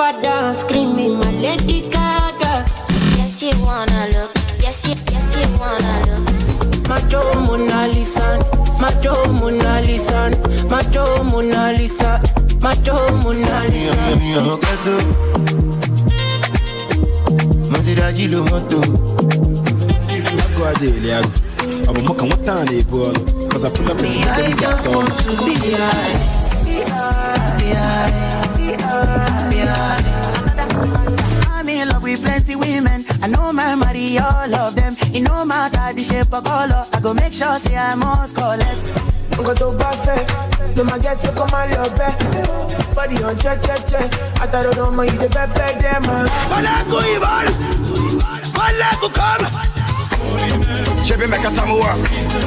Nevada, screaming my Lady Gaga. Yes, you wanna look. Yes, you wanna look. Macho Mona Lisa, Macho Mona Lisa, Macho Mona Lisa, Macho Mona Lisa. Cause I pull up in the just want to be high. I'm in love with plenty women. I know my marry all of them. It no matter the shape or color. I go make sure say I must collect. I'm going to buffet. No my get so come on your bed. Body on check. I thought I don't mind the bed them. Wala go Ivan, wala go come. Chebe make a samoa.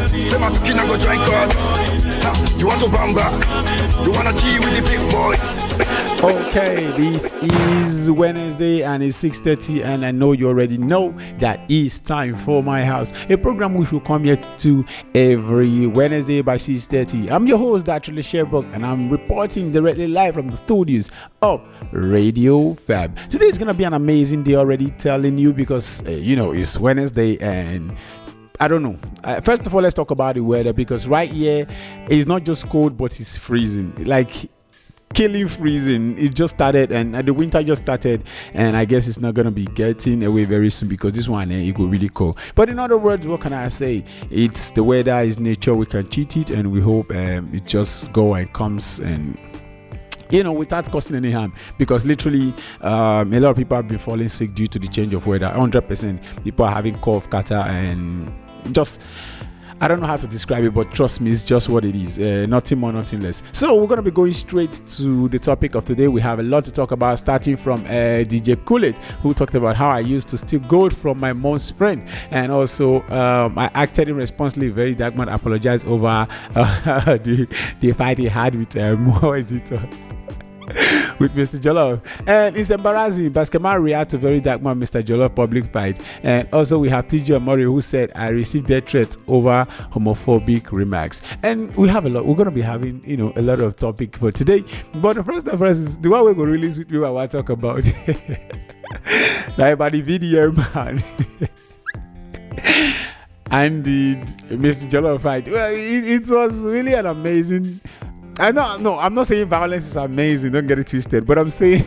Say my kina go join God. You want to bamba? You wanna G with the big boys? Okay, this is Wednesday and it's 6:30, and I know you already know that it's time for my house, a program which will come here to every Wednesday by 6:30. I'm your host, Datriller Chevborg, and I'm reporting directly live from the studios of Radio Fab. Today is gonna be an amazing day, already telling you, because it's Wednesday and I don't know. First of all, let's talk about the weather, because right here it's not just cold, but it's freezing. Like killing freezing. It just started, and the winter just started, and I guess it's not gonna be getting away very soon, because this one it will really cold. But in other words, what can I say? It's the weather, is nature. We can cheat it, and we hope it just go and comes and without causing any harm, because literally a lot of people have been falling sick due to the change of weather. 100% people are having cough, catarrh, and just I don't know how to describe it, but trust me, it's just what it is. Nothing more, nothing less. So we're going to be going straight to the topic of today. We have a lot to talk about, starting from DJ Kool-Aid, who talked about how I used to steal gold from my mom's friend. And also, I acted irresponsibly. Very dark man apologized over the fight he had with with Mr. Jollof. And it's embarrassing. Basketman react to very dark man Mr. Jollof public fight. And also we have TJ Amori, who said I received death threats over homophobic remarks. And we have a lot. We're gonna be having a lot of topic for today. But the first is the one we're gonna release with you. I want to talk about like about the video, man. And the Mr. Jollof fight. Well, it was really an amazing. I'm not saying violence is amazing, don't get it twisted, but I'm saying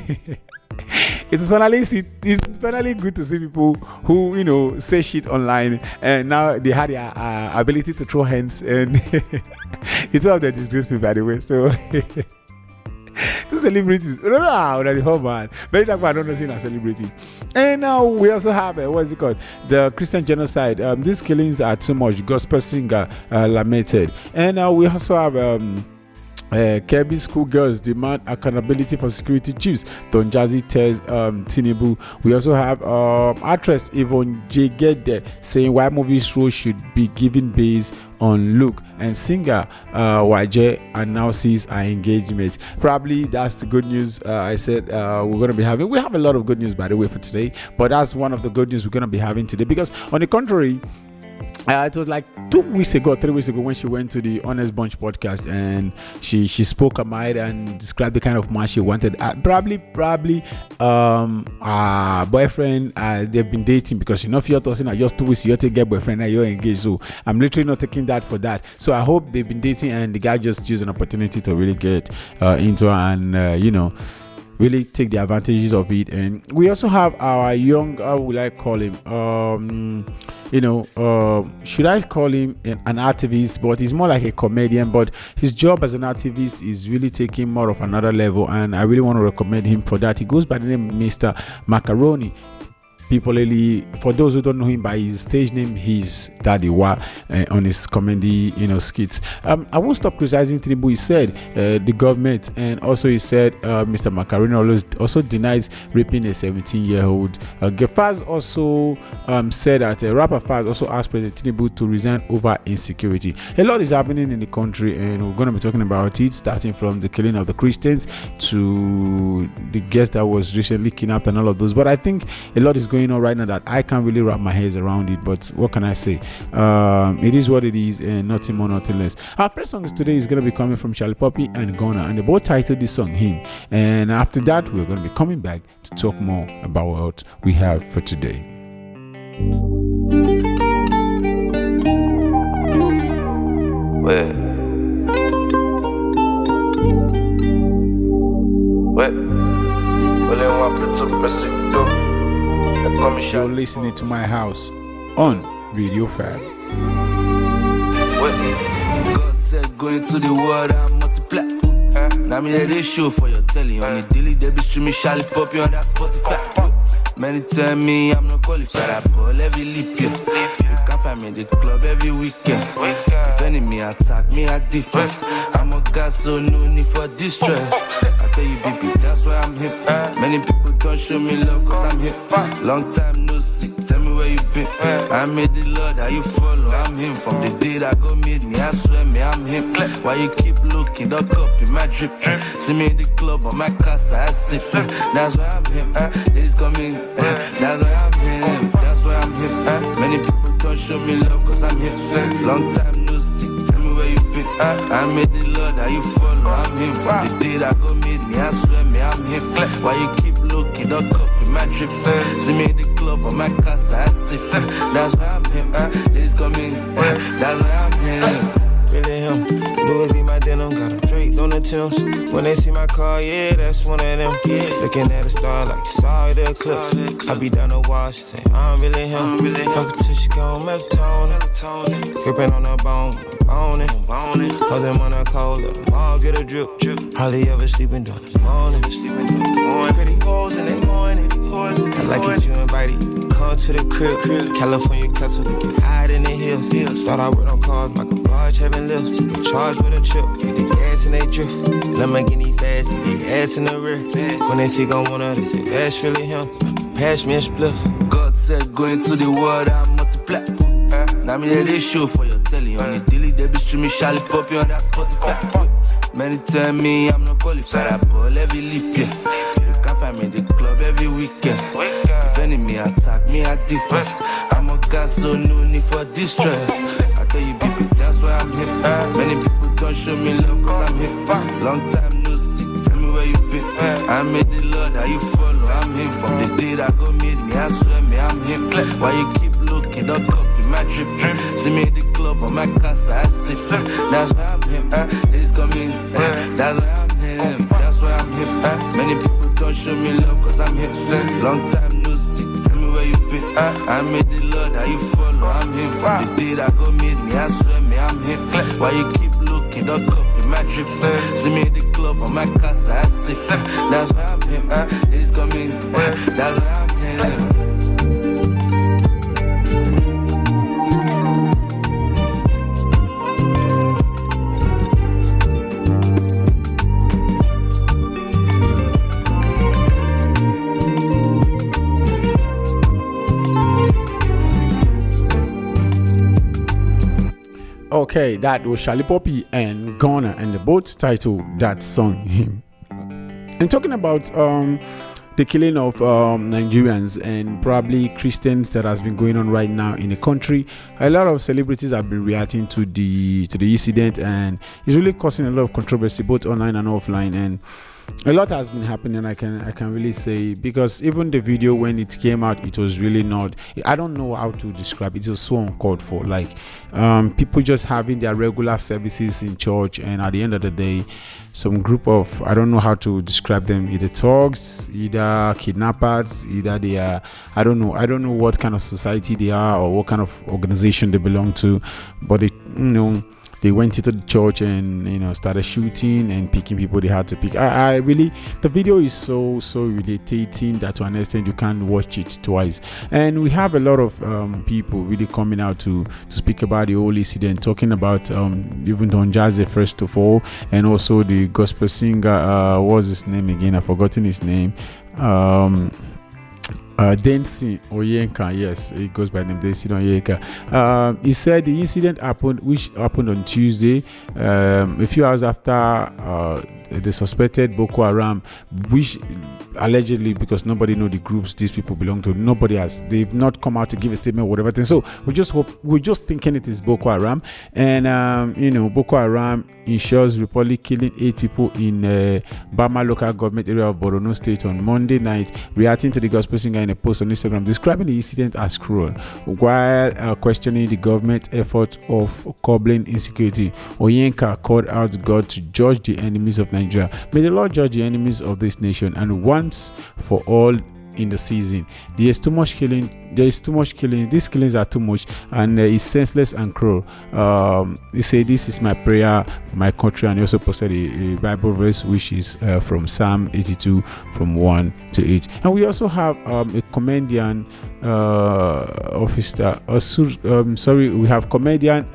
it's finally good to see people who say shit online, and now they had the ability to throw hands, and it's one of the disgraces, by the way. So two celebrities, the whole man, very dark man, I don't know, seen a celebrity. And now we also have the Christian genocide. These killings are too much. Gospel singer lamented. And now we also have Kebbi schoolgirls demand accountability for security chiefs. Don Jazzy tells Tinubu. We also have actress Yvonne J. Gede saying why movie shows should be given based on look, and singer YJ announces our engagement. Probably that's the good news. I said we're going to be having. We have a lot of good news, by the way, for today, but that's one of the good news we're going to be having today, because on the contrary, it was like 3 weeks ago when she went to the Honest Bunch podcast, and she spoke her mind and described the kind of man she wanted. Probably boyfriend they've been dating, because if you're talking just 2 weeks you have to get boyfriend and you're engaged. So I'm literally not taking that for that. So I hope they've been dating, and the guy just used an opportunity to really get into her, and really take the advantages of it. And we also have our young, how will I call him? Should I call him an activist? But he's more like a comedian, but his job as an activist is really taking more of another level, and I really want to recommend him for that. He goes by the name Mr. Macaroni. People really, for those who don't know him by his stage name, he's Daddy Wa on his comedy skits. I won't stop criticizing Tinubu. He said the government, and also he said Mr. Macaroni also denies raping a 17-year-old. Gefaz also said that rapper Faz also asked President Tinubu to resign over insecurity. A lot is happening in the country, and we're going to be talking about it, starting from the killing of the Christians to the guest that was recently kidnapped and all of those. But I think a lot is going going on right now that I can't really wrap my head around it. But what can I say? It is what it is, and nothing more, nothing less. Our first song today is going to be coming from Charlie Poppy and Ghana, and they both titled this song Him. And after that, we're going to be coming back to talk more about what we have for today. You're listening to My House on Radio 5. God said, go into the world and multiply. Now me let this show for your telly. On the daily, they be streaming Charlie Poppy on that Spotify. Many tell me I'm not qualified. I ball every leap year. You can find me in the club every weekend. If enemy attack me, I defense. I'm a guy, so no need for distress. I tell you, baby, that's why I'm hip. Many people don't show me love cause I'm hip. Long time no see, tell me where you been. I made the Lord, how you follow, I'm him. From the day that God made me, I swear me, I'm him. Why you keep looking, don't copy my drip. See me in the club on my casa, I sip. That's why I'm him. Ladies coming, that's why I'm him. That's why I'm him. Many people don't show me love cause I'm hip. Long time no see, tell me where you been. I made the Lord, how you follow, I'm him. From the day that God made me, I swear me, I'm him. Why you keep looking, don't copy my drip. See me in the club on my casa, I sip. That's why I'm him. Ladies coming, that's why I'm him. Really him, Louis be my denim, got a Drake on the Timbs. When they see my car, yeah, that's one of them. Looking at the star like you saw the eclipse. I be down the wall, she say, I'm really him. Competition gon' melatonin. Gripping on the bone, boning. Hold them on the cold, let them all get a drip. Hardly ever sleeping during the morning. Pretty hoes in they morning. I like it, you invited. Come to the crib. California castle, we get high in the hills. Start out with on cars, my garage having lifts. Charged with a chip, get the gas and they drift. Lamborghini fast, get the ass in the rear. When they see gon' wanna, they say that's really him. Pass me a spliff. God said go into the world and multiply. Now me let this show for your telly. On the daily, they be streaming Charlie Poppy on that Spotify. Many tell me I'm not qualified. I ball every leap year. You can find me in the club every weekend. If enemy attack me, I defense. I'm a guy, so no need for distress. I tell you, baby, that's why I'm hip. Many people don't show me love cause I'm hip. Long time no see, tell me where you been. I made the Lord, how you follow, I'm him. From the day that God made me, I swear me, I'm him. Why you keep looking, don't copy my trip. See me in the club on my casa, I sip. That's why I'm him. Ladies coming, that's why I'm him. That's why I'm him. Many people don't show me love cause I'm hip. Long time no see, tell me where you been. I made the Lord, how you follow, I'm him. From the day that God made me, I swear me, I'm him. Why you keep looking, don't copy my trip. See me in the club on my casa, I sip. That's why I'm him. Ladies coming, that's why I'm him. Okay, that was Charlie Poppy and Ghana, and the both titled that song Him. And talking about the killing of Nigerians and probably Christians that has been going on right now in the country, a lot of celebrities have been reacting to the incident, and it's really causing a lot of controversy both online and offline. And a lot has been happening, I can really say, because even the video when it came out, it was really not, I don't know how to describe it. It was so uncalled for, like people just having their regular services in church, and at the end of the day, some group of, I don't know how to describe them, either thugs, either kidnappers, either they are, I don't know what kind of society they are or what kind of organization they belong to, but they went into the church and started shooting and picking people they had to pick. I really, the video is so irritating that to an extent you can't watch it twice. And we have a lot of people really coming out to speak about the whole incident, talking about even Don Jazzy first of all, and also the gospel singer, what's his name again? I've forgotten his name. Densi Oyenka, yes, it goes by name Densi Oyenka. He said the incident happened on Tuesday, a few hours after the suspected Boko Haram, which allegedly, because nobody know the groups these people belong to, they've not come out to give a statement or whatever thing. So we're just thinking it is Boko Haram, and Boko Haram ensures reportedly killing 8 people in Bama local government area of Borno State on Monday night, reacting to the gospel singer in a post on Instagram describing the incident as cruel while questioning the government effort of curbing insecurity. Oyenka called out God to judge the enemies of Nigeria. May the Lord judge the enemies of this nation, and once for all in the season. There's too much killing. These killings are too much, and it's senseless and cruel. He said, "This is my prayer for my country," and he also posted a Bible verse which is from Psalm 82 from 1 to 8. And we also have a comedian officer. We have comedian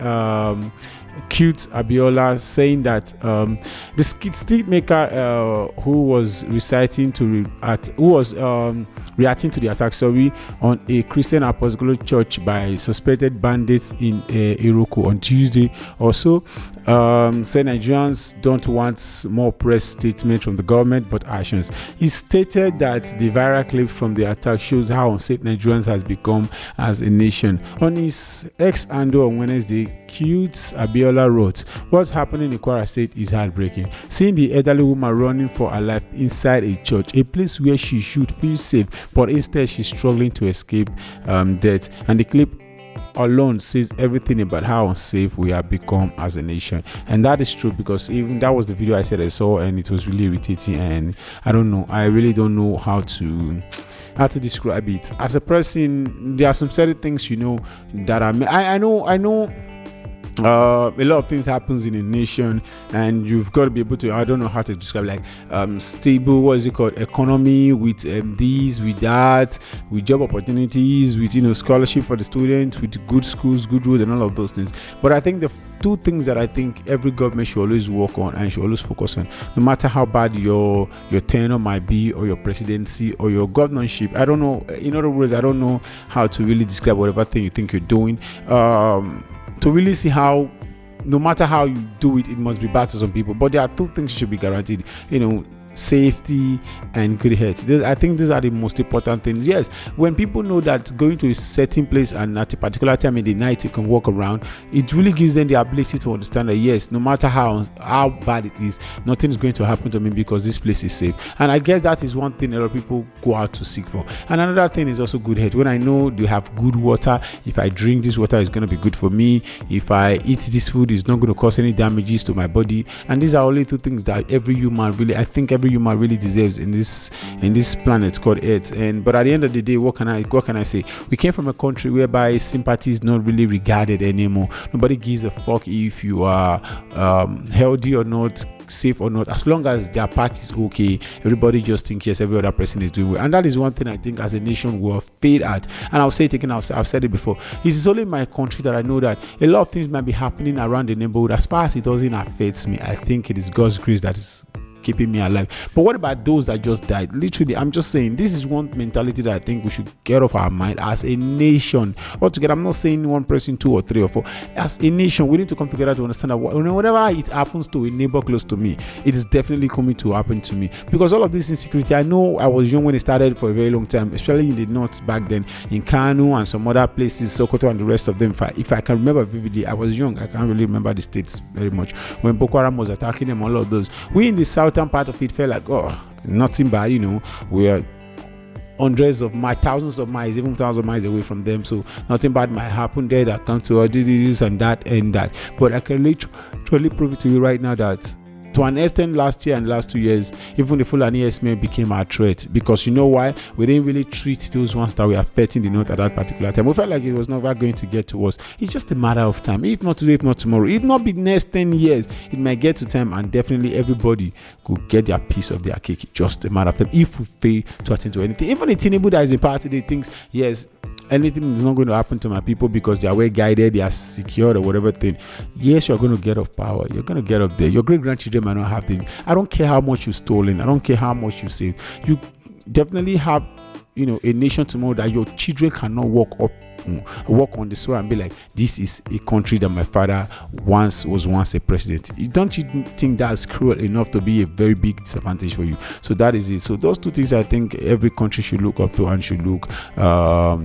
Cute Abiola saying that the skit maker who was reacting to the attack on a Christian Apostolic church by suspected bandits in Iroko on Tuesday also said Nigerians don't want more press statements from the government but actions. He stated that the viral clip from the attack shows how unsafe Nigerians has become as a nation. On his X handle on Wednesday, Cute Abiola wrote, "What's happening in Kwara State is heartbreaking. Seeing the elderly woman running for her life inside a church, a place where she should feel safe, but instead she's struggling to escape death." And the clip alone says everything about how unsafe we have become as a nation, and that is true, because even that was the video I said I saw, and it was really irritating, and I really don't know how to describe it. As a person, there are some certain things that I know a lot of things happens in a nation, and you've got to be able to, I don't know how to describe, like stable, what is it called, economy, with this, with that, with job opportunities, with scholarship for the students, with good schools, good roads, and all of those things. But I think the two things that I think every government should always work on and should always focus on, no matter how bad your tenure might be, or your presidency, or your governorship. I don't know, in other words, I don't know how to really describe whatever thing you think you're doing, to really see how, no matter how you do it, it must be bad to some people. But there are two things you should be guaranteed, safety and good health. I think these are the most important things. Yes, when people know that going to a certain place and at a particular time in the night you can walk around, it really gives them the ability to understand that yes, no matter how bad it is, nothing is going to happen to me because this place is safe. And I guess that is one thing a lot of people go out to seek for. And another thing is also good health. When I know they have good water, if I drink this water, it's going to be good for me. If I eat this food, it's not going to cause any damages to my body. And these are only two things that every human really deserves in this planet called Earth. But at the end of the day, what can I say? We came from a country whereby sympathy is not really regarded anymore. Nobody gives a fuck if you are healthy or not, safe or not, as long as their part is okay. Everybody just thinks yes, every other person is doing well, and that is one thing I think as a nation we have failed at. And I'll say it again, I've said it before, it is only in my country that I know that a lot of things might be happening around the neighborhood. As far as it doesn't affect me, I think it is God's grace that is keeping me alive. But what about those that just died? Literally, I'm just saying, this is one mentality that I think we should get off our mind as a nation altogether. I'm not saying one person, 2 or 3 or 4. As a nation, we need to come together to understand that whatever it happens to a neighbor close to me, it is definitely coming to happen to me. Because all of this insecurity, I know I was young when it started for a very long time, especially in the north back then, in Kano and some other places, Sokoto and the rest of them. If I can remember vividly, I was young, I can't really remember the states very much, when Boko Haram was attacking them, all of those. We in the southern part of it felt like, oh, nothing bad, we are hundreds of miles, thousands of miles, even thousands of miles away from them, so nothing bad might happen there that come to us, this and that and that. But I can literally prove it to you right now that to an extent, last year and last 2 years, even the Fulani S-men became our threat. Because you know why? We didn't really treat those ones that were affecting the north at that particular time. We felt like it was never going to get to us. It's just a matter of time. If not today, if not tomorrow, if not be the next 10 years, it might get to time, and definitely everybody could get their piece of their cake. It's just a matter of time if we fail to attend to anything. Even the Tinubu that is in power today thinks, yes, anything is not going to happen to my people because they are well guided, they are secured or whatever thing. Yes, you're going to get off power. You're going to get up there. Your great grandchildren might not have things. I don't care how much you've stolen. I don't care how much you saved. You definitely have a nation tomorrow that your children cannot walk on the soil and be like, this is a country that my father was once a president? Don't you think that's cruel enough to be a very big disadvantage for you? So that is it. So those two things I think every country should look up to and should look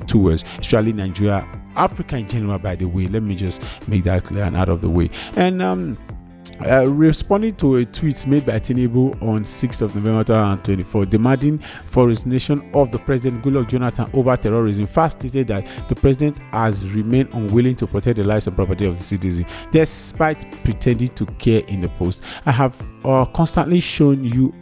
towards, especially Nigeria, Africa in general, by the way. Let me just make that clear and out of the way. And responding to a tweet made by Tinubu on 6th of November 2024 demanding for resignation of the President Goodluck Jonathan over terrorism, fast stated that the president has remained unwilling to protect the lives and property of the citizens despite pretending to care in the post. I have constantly shown your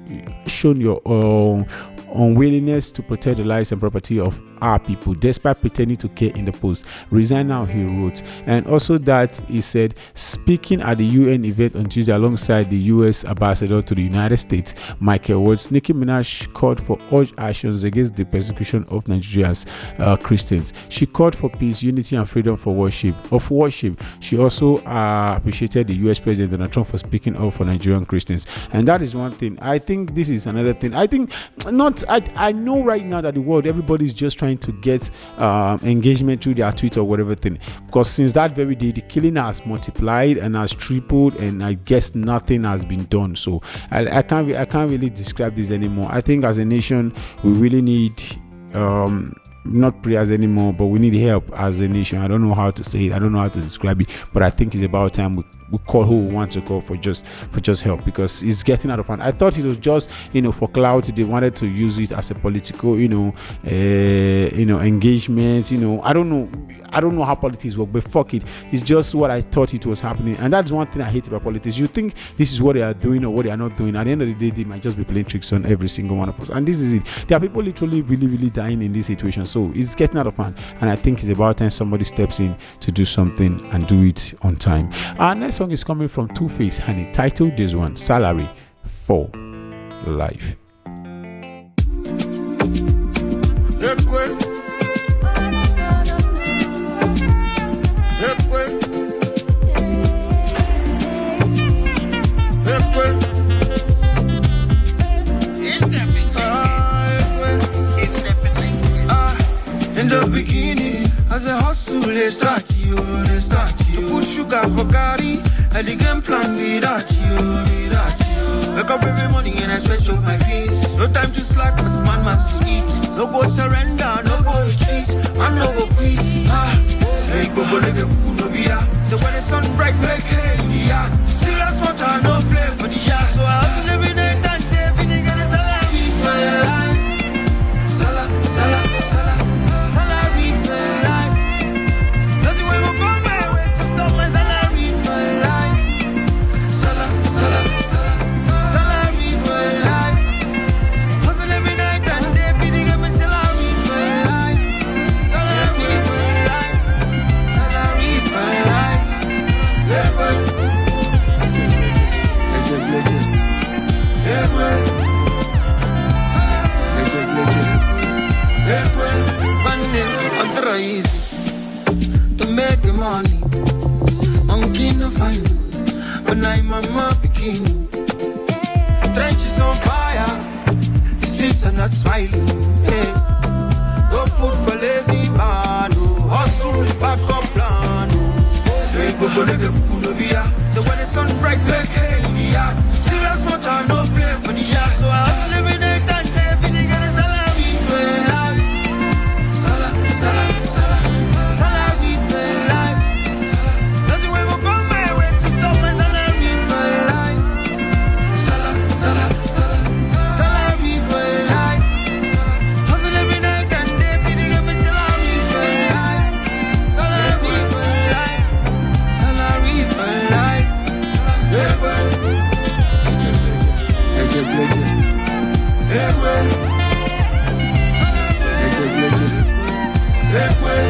unwillingness to protect the lives and property of our people despite pretending to care in the post. Resign now, he wrote. And also that he said, speaking at the UN event on Tuesday alongside the US ambassador to the United States, Michael Watts, Nicki Minaj called for urgent actions against the persecution of Nigeria's Christians. She called for peace, unity, and freedom for worship. She also appreciated the US President Donald Trump for speaking up for Nigerian Christians. And that is one thing. I think this is another thing. I know right now that the world, everybody is just trying to get engagement through their tweet or whatever thing, because since that very day the killing has multiplied and has tripled, and I guess nothing has been done. So I can't really describe this anymore. I think as a nation we really need not prayers anymore, but we need help as a nation. I don't know how to say it, I don't know how to describe it, but I think it's about time we call who we want to call for just help, because it's getting out of hand. I thought it was just for clout. They wanted to use it as a political engagement. I don't know how politics work, but fuck it, it's just what I thought it was happening. And that's one thing I hate about politics. You think this is what they are doing or what they are not doing. At the end of the day, they might just be playing tricks on every single one of us, and this is it. There are people literally really, really dying in this situation. So it's getting out of hand, and I think it's about time somebody steps in to do something and do it on time. Our next song is coming from Two-Face, and he titled this one Salary for Life. In the beginning, as a hustle, they start you. To put sugar for Gary, and the game plan without you. Wake up every morning and I stretch up my feet. No time to slack, cause man must eat. No go surrender, no go retreat, man no go quit. Hey, go nigga, no be ya. So when the sun bright, make hay in the yard. Serious matter, no play for the yard. So I hustle every night and day, finna get a salary for your life. Easy to make the money. Monkey no fine, but I'm mama bikini. Trenches on fire, the streets are not smiling. Hey. No food for lazy man, no hustle back up plan. Hey, go nigga, no be ya. So when the sun bright, make hay in the yard. Serious matter, no play for the yard. So I hustle every night and day, finna get a salary for your life. Salary for life. Nothing will go my way to stop my salary for life. Salary for life. Hustle every night and day, feeding up my salary for life. Salary for life. Salary for life. Yeah, well. Yeah, well.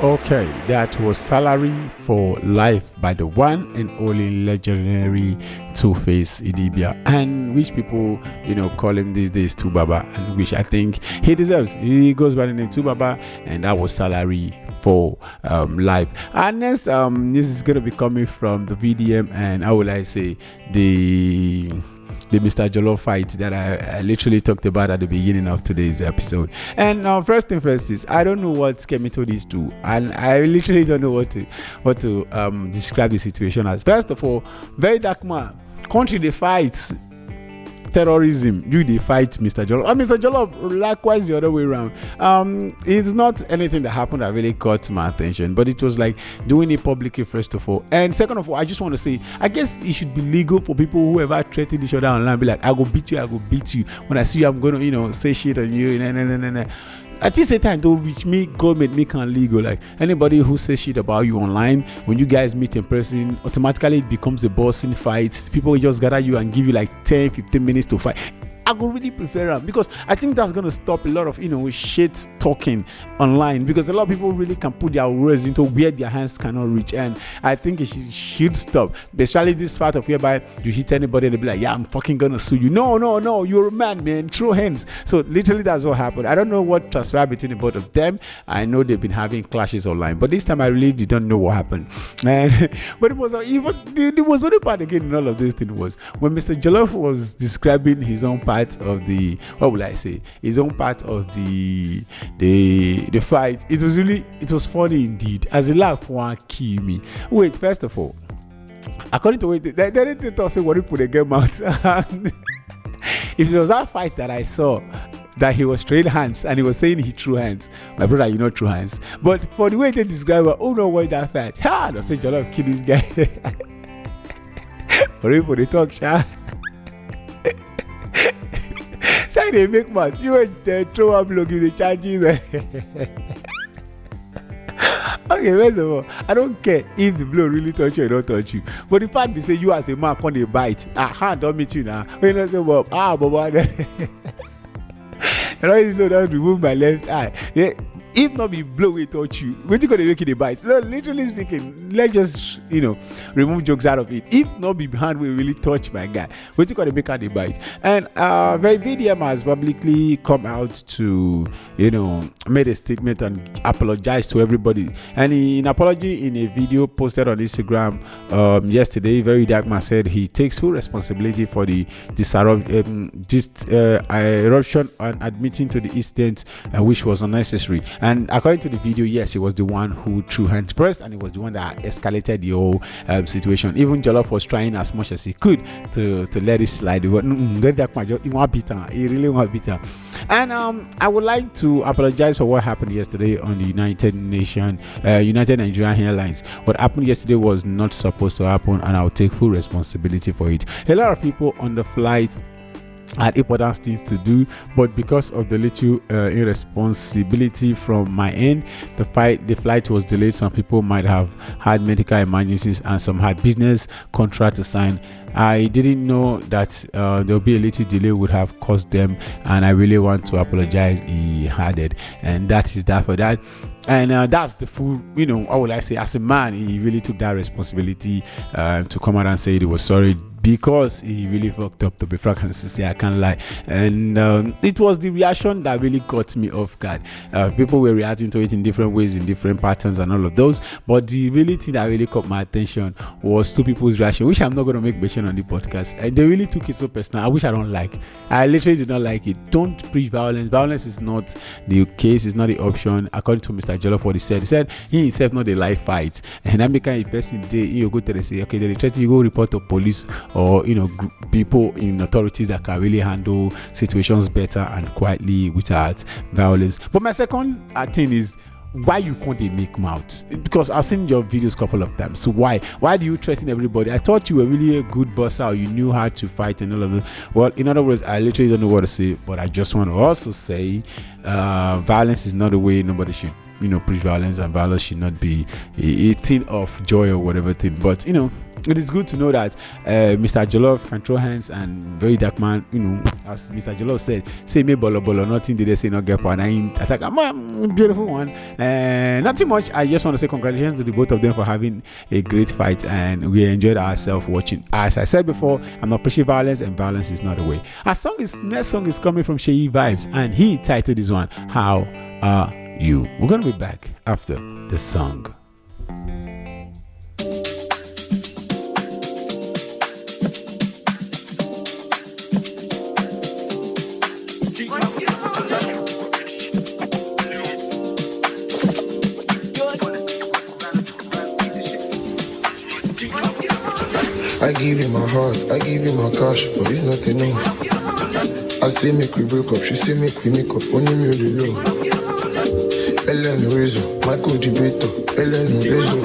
Okay, that was Salary for Life by the one and only legendary Two-Face Idibia, and which people call him these days Tubaba, and which I think he deserves. He goes by the name Tubaba, and that was Salary for for life. And next, this is gonna be coming from the VDM, and how will I say, the Mr. Jollof fight that I literally talked about at the beginning of today's episode. And first thing first is, I don't know what came into these two, and I literally don't know what to describe the situation as. First of all, very dark man, country they fight terrorism, you they fight Mr. Jollof. Mr. Jollof, likewise the other way around. It's not anything that happened that really caught my attention, but it was like doing it publicly first of all, and second of all, I just want to say, I guess it should be legal for people who ever threaten each other online, be like, I go beat you, when I see you I'm gonna say shit on you. At the same time, though, which God made me can legal. Like anybody who says shit about you online, when you guys meet in person, automatically it becomes a boxing fight. People will just gather you and give you like 10-15 minutes to fight. I would really prefer them, because I think that's going to stop a lot of shit talking online, because a lot of people really can put their words into where their hands cannot reach, and I think it should stop. Especially this part of whereby you hit anybody and they be like, yeah, I'm fucking gonna sue you. No, you're a man, throw hands. So literally that's what happened. I don't know what transpired between the both of them. I know they've been having clashes online, but this time I really didn't know what happened. But it was only part again in all of this thing was when Mr. Jollof was describing his own part of the, what will I say, his own part of the fight. It was funny indeed. As a laugh one kill me. Wait, first of all, according to what they didn't talk, say what he put a game out. If it was that fight that I saw that he was throwing hands and he was saying he threw hands, my brother, you know, threw hands. But for the way they describe it, oh no, what that fight? Don't say Jollof kill this guy. Or if they talk, say they make match. You went throw up, look, give the charges. Okay, first of all, I don't care if the blow really touch you or don't touch you. But the fact be say you as a man on the bite, hand don't meet you now. When you say, well, and I know that remove my left eye. Yeah. If not be blow it touch you, what you gonna make it a bite? So literally speaking, let's just remove jokes out of it. If not be hand will really touch my guy, what you gonna make out a bite? And VDM has publicly come out to made a statement and apologized to everybody. And in apology in a video posted on Instagram yesterday, Very Dark Man said he takes full responsibility for the eruption and admitting to the incident which was unnecessary. And according to the video, yes, he was the one who threw hands first, and he was the one that escalated the whole situation. Even Jollof was trying as much as he could to let it slide. He really want beat her. And I would like to apologize for what happened yesterday on the United Nigerian Airlines. What happened yesterday was not supposed to happen, and I'll take full responsibility for it. A lot of people on the flight had important things to do, but because of the little irresponsibility from my end, the flight was delayed. Some people might have had medical emergencies, and some had business contract to sign. I didn't know that there'll be a little delay would have caused them, and I really want to apologize. He added, and that is that for that. And that's the full, what would I say, as a man, he really took that responsibility to come out and say he was sorry, because he really fucked up, to be frank and sincere, I can't lie. And it was the reaction that really caught me off guard. People were reacting to it in different ways, in different patterns and all of those, but the really thing that really caught my attention was two people's reaction, which I'm not going to make mention on the podcast. And they really took it so personal, which I don't like. I literally did not like it. Don't preach violence. Violence is not the case, it's not the option. According to Mr. Jollof, what he said he himself not a life fight, and that became a person you go to the say, okay, they try to go report to police or people in authorities that can really handle situations better and quietly without violence. But my second thing is, why you can't make mouths? Because I've seen your videos a couple of times. So why do you threaten everybody? I thought you were really a good boss, or you knew how to fight and all of that. Well, in other words, I literally don't know what to say, but I just want to also say violence is not the way. Nobody should preach violence, and violence should not be a thing of joy or whatever thing. But it is good to know that Mr. Jollof can throw hands, and Very Dark Man, as Mr. Jollof said, say me bolo, nothing did they say not get one. I attack a beautiful one. Nothing much. I just want to say congratulations to the both of them for having a great fight, and we enjoyed ourselves watching. As I said before, I'm not pushing violence, and violence is not the way. Next song is coming from Sheyi Vibes, and he titled this one How you. We're gonna be back after the song. I give you my heart, I give you my cash, but it's not enough. I say make we break up, she say make we make up, only me the low. Ellen Rizzo, my co-debater, Ellen Rizzo.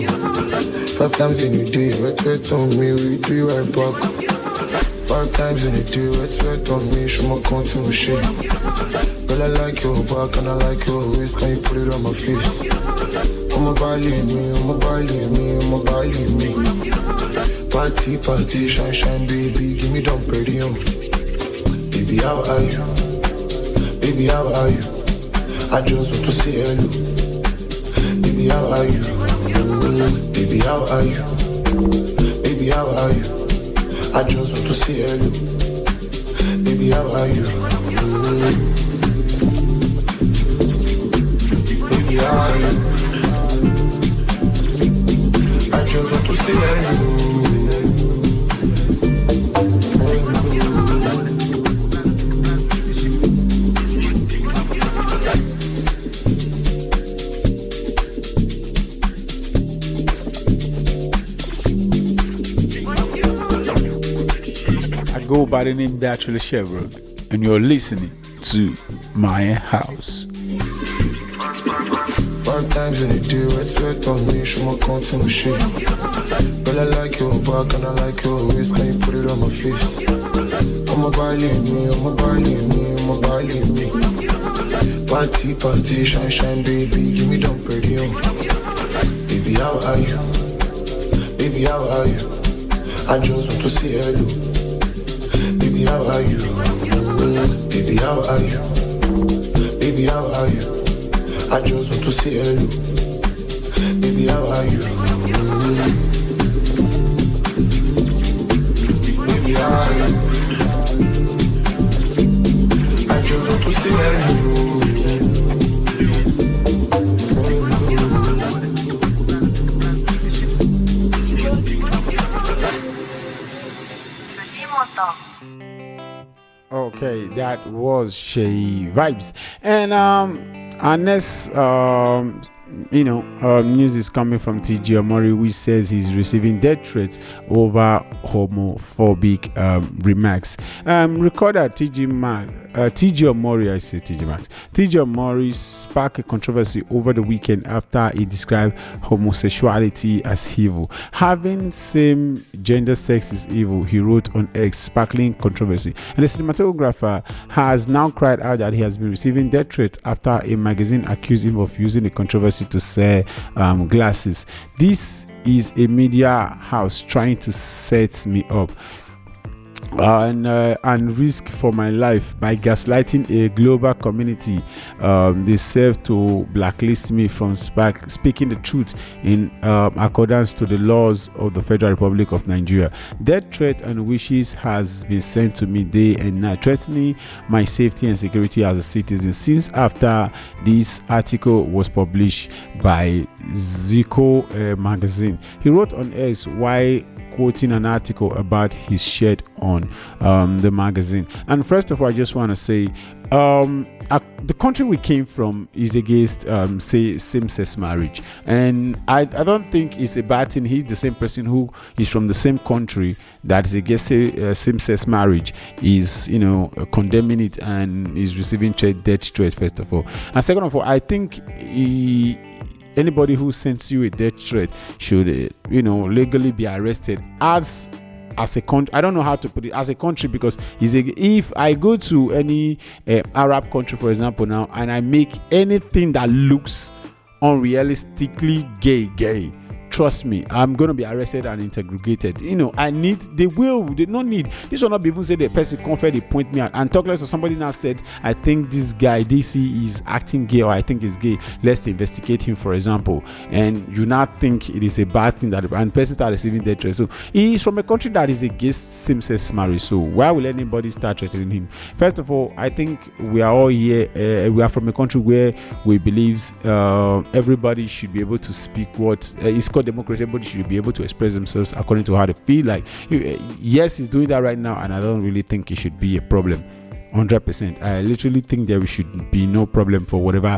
5 times in a day, wet on me, we do right back. 5 times in a day, wet on me, show my content shit. Girl, I like your back and I like your waist, can you put it on my face? I'ma believe me, I'ma believe me, I'ma believe me. Party, party, shine, shine, baby, give me dump ready on. Baby, how are you? Baby, how are you? I just want to say hello. Baby, how are you? Baby, how are you? Baby, how are you? I just want to say hello. Baby, how are you? Baby, how are you? I just want to say hello. Go by the name Datriller Chevborg, and you're listening to my house. 5 times in a day, wet on me, show my content shit. Girl, I like your back and I like your waist, can you put it on my face? I'ma believe me, I'ma believe me, I'ma believe me. Party, party, shine, shine, baby, give me dump ready on. Baby, how are you? Baby, how are you? I just want to say hello. Baby, how are you? Baby, how are you? Baby, how are you? I just want to say hello. Baby, how are you? Baby, how are you? I just want to say hello. Okay, that was Shay Vibes. And our next news is coming from TG Omori, which says he's receiving death threats over homophobic remarks. Recorder TG Omori sparked a controversy over the weekend after he described homosexuality as evil. Having same gender sex is evil, he wrote on X, sparkling controversy. And the cinematographer has now cried out that he has been receiving death threats after a magazine accused him of using the controversy to sell glasses. This is a media house trying to set me up and risk for my life by gaslighting a global community. They serve to blacklist me from speaking the truth in accordance to the laws of the Federal Republic of Nigeria. Death threat and wishes has been sent to me day and night, threatening my safety and security as a citizen. Since after this article was published by Zico magazine, he wrote on X why quoting an article about his shirt on the magazine. And first of all, I just want to say the country we came from is against same-sex marriage, and I don't think it's a bad thing. He's the same person who is from the same country that is against same-sex marriage is condemning it and is receiving death threats, first of all. And second of all, I think anybody who sends you a death threat should legally be arrested as a country. I don't know how to put it, as a country, because if I go to any Arab country, for example, now, and I make anything that looks unrealistically gay, trust me, I'm gonna be arrested and interrogated. I need, they not need, this will not be even say the person confess, they point me out and talk less of somebody now said, I think this guy DC is acting gay, or I think he's gay, let's investigate him, for example, and you not think it is a bad thing that and person start receiving death threats. So he is from a country that is against same-sex marriage, so why will anybody start threatening him? First of all, I think we are all here, we are from a country where we believe everybody should be able to speak what it's called democracy. Everybody should be able to express themselves according to how they feel like. Yes, he's doing that right now, and I don't really think it should be a problem 100%. I literally think there should be no problem for whatever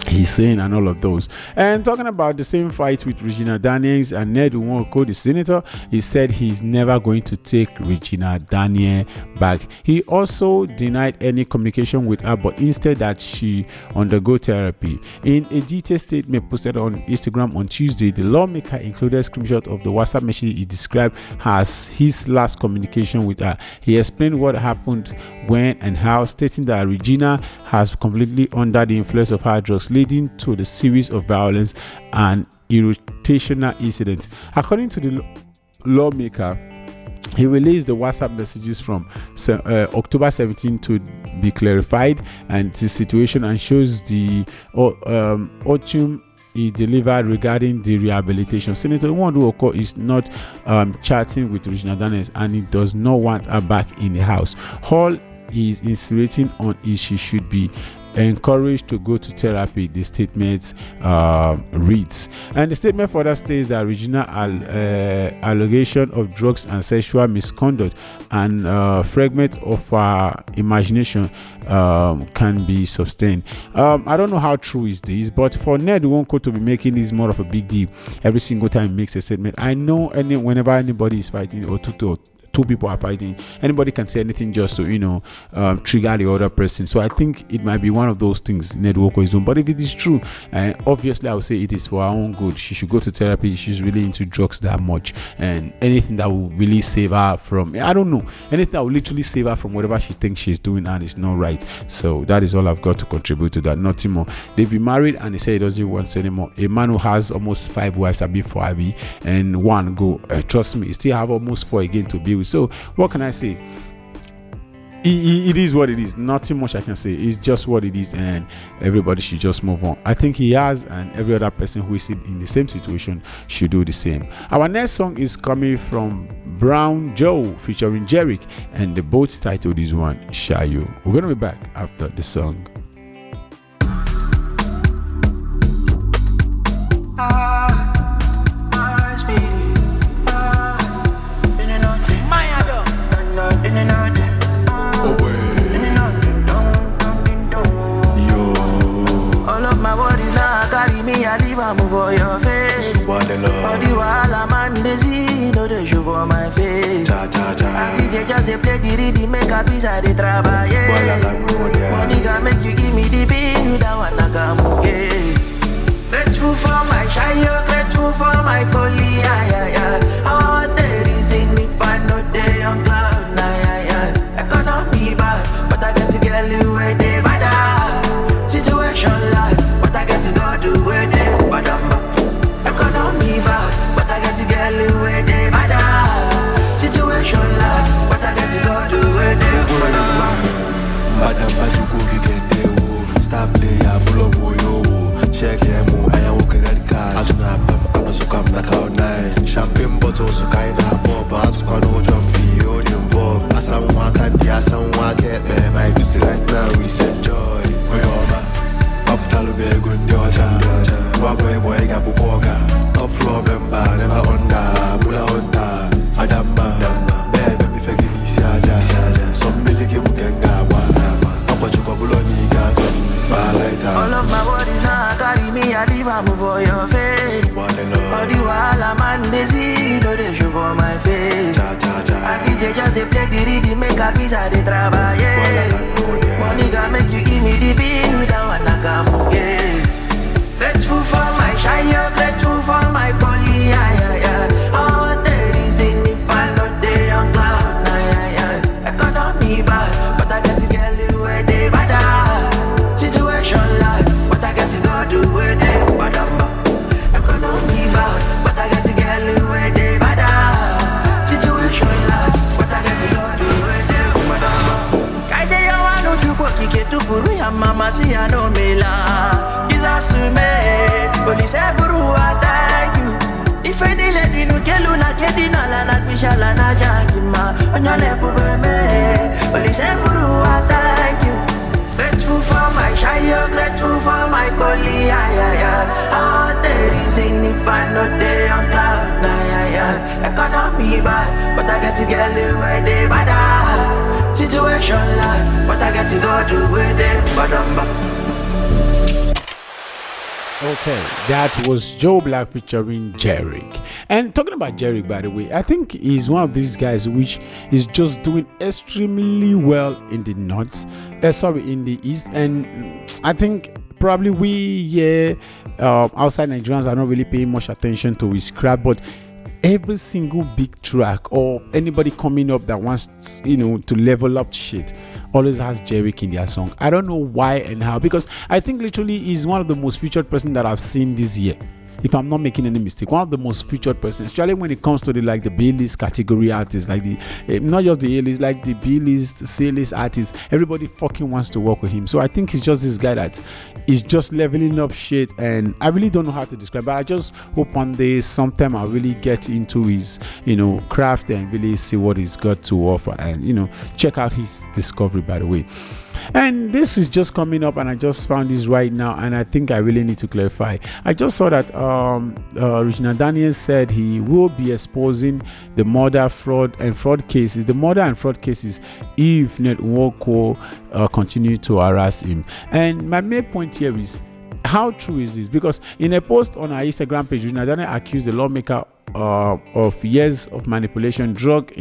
he's saying and all of those. And talking about the same fight with Regina Daniels and Ned Nwoko, the senator, he said he's never going to take Regina Daniels back. He also denied any communication with her, but instead that she undergo therapy. In a detailed statement posted on Instagram on Tuesday, the lawmaker included a screenshot of the WhatsApp message he described as his last communication with her. He explained what happened when and how, stating that Regina has completely under the influence of hard drugs, leading to the series of violence and irritational incidents. According to the lawmaker, he released the WhatsApp messages from October 17 to be clarified and the situation, and shows the ultimatum he delivered regarding the rehabilitation. Senator Nwoko is not chatting with Regina Daniels, and he does not want her back in the house. All he is insinuating on is she should be encouraged to go to therapy, the statement reads. And the statement further states that Regina allegation of drugs and sexual misconduct and fragment of her imagination can be sustained. I don't know how true is this, but for Ned Nwoko to be making this more of a big deal every single time he makes a statement, I know whenever anybody is fighting or two people are fighting, anybody can say anything just to trigger the other person. So I think it might be one of those things Ned Nwoko is doing. But if it is true, obviously I would say it is for her own good. She should go to therapy. She's really into drugs that much, and anything that will really save her from, I don't know, anything that will literally save her from whatever she thinks she's doing and it's not right. So that is all I've got to contribute to that. Nothing more. They've been married and they say he doesn't want anymore. A man who has almost 5 wives have been for Abby and one go, trust me, he still have almost 4 again to be with. So what can I say? It is what it is. Nothing much I can say. It's just what it is, and everybody should just move on. I think he has, and every other person who is in the same situation should do the same. Our next song is coming from Brown Joe featuring Jerick, and the both titled is one Shayo. We're gonna be back after the song. Move for your face. All the while I'm on the scene, no they show for my face. I see they just play the rhythm, make a piece of the travail. Money can make you give me the beat, that one I can case. Grateful for my Shayo, grateful for my poly, I want the reason if I know they on cloud, economy bad, but I get to get you where they matter. Situation life, but I get to go do where they economy bad, but I get to get you where they matter. Situation life, but I get to go do where they Madam Pachuku Kikende, stop there, follow Moyo, check him, I am walking at the car. I do not pump, I so come back out night. Champagne bottles, so kind of more, but I no jumpy, all involved. As someone can be, as someone get me, my music right now, we enjoy. Up Talube, good Georgia. Boy, got Bukoga. Up floor member, never under. Mula under. Adamba, baby, fake Nisiaja. Some milky Mukenga. Papa Chukabuloni, all of my body now carry me, I leave a move for your face. All the while I'm on the scene, no they show for my face. I see they just play the rhythm, make a piece of the travail. Money can make you give me the beat, that one I can case. Grateful for my Shayo, grateful for my poly, I want the reason if I know they on cloud, economy bad, but I get to get you where they matter. Situation life, but I get to go do where they matter. Economy shala na jagima. Onyole bubeme. Police Buru, I thank you. Grateful for my shire, grateful for my bully, How there is if I know they on cloud, Economy bad, but I get to get it where they bad. Situation life, but I get to go do with them, Okay, that was Joe Black featuring Jerick. And talking about Jerick, by the way, I think he's one of these guys which is just doing extremely well in the north, in the east, and I think probably we outside Nigerians are not really paying much attention to his craft, but every single big track or anybody coming up that wants to level up shit always has Jerick in their song. I don't know why and how, because I think literally he's one of the most featured person that I've seen this year, if I'm not making any mistake. One of the most featured persons, especially when it comes to the the B-list category artists, like the not just the A-list, like the B-list, C-list artists. Everybody fucking wants to work with him. So I think he's just this guy that is just leveling up shit, and I really don't know how to describe, but I just hope one day sometime I'll really get into his craft and really see what he's got to offer, and check out his discovery, by the way. And this is just coming up, and I just found this right now, and I think I really need to clarify. I just saw that Regina Daniels said he will be exposing the murder, fraud cases if Netwoko continue to harass him. And my main point here is, how true is this? Because in a post on our Instagram page, Regina Daniels accused the lawmaker of years of manipulation, drug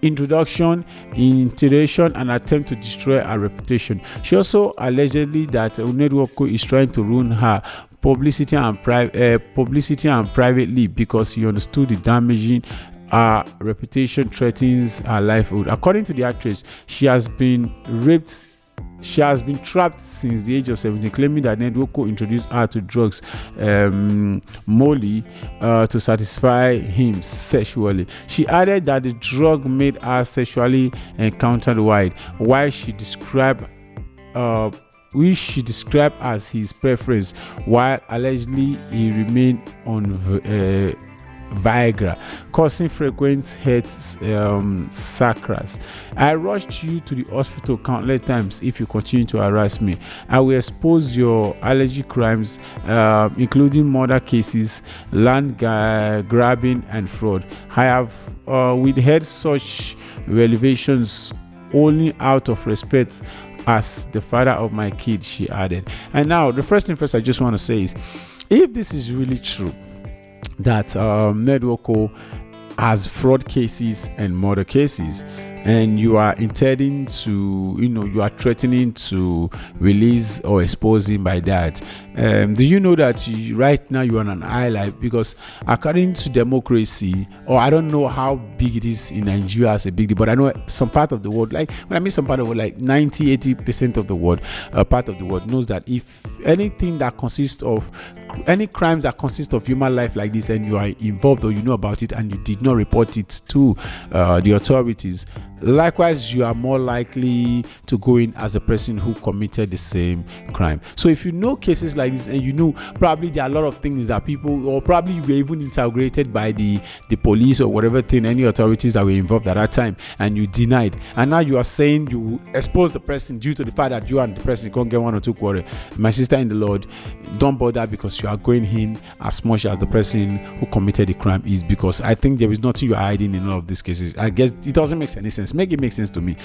introduction, intimidation, and attempt to destroy her reputation. She also allegedly that Unedwoko is trying to ruin her publicity and privately because he understood the damaging her reputation threatens her livelihood. According to the actress, she has been trapped since the age of 17, claiming that Nedwoko introduced her to drugs, Molly, to satisfy him sexually. She added that the drug made her sexually encountered wide, which she described as his preference, while allegedly he remained on Viagra, causing frequent head sacras. I rushed you to the hospital countless times. If you continue to harass me, I will expose your allergy crimes, including murder cases, land grabbing, and fraud. I have withheld such revelations only out of respect as the father of my kids, she added. And now, the first thing first I just want to say is, if this is really true, that Nedwoko has fraud cases and murder cases, and you are intending to, you are threatening to release or expose him by that. Do you know that right now you're on an island? Because according to democracy, or I don't know how big it is in Nigeria as a big deal, but I know some part of the world, like when I mean some part of the world, like 90-80% of the world, part of the world knows that if anything that consists of any crimes that consist of human life like this, and you are involved or you know about it and you did not report it to the authorities, likewise you are more likely to go in as a person who committed the same crime. So if you know cases like this, and you know probably there are a lot of things that people, or probably you were even interrogated by the police or whatever thing, any authorities that were involved at that time, and you denied, and now you are saying you expose the person due to the fact that you and the person can't get 1 or 2 quarrel. My sister in the Lord, don't bother, because you are going in as much as the person who committed the crime is, because I think there is nothing you are hiding in all of these cases. I guess it doesn't make any sense. Make it make sense to me.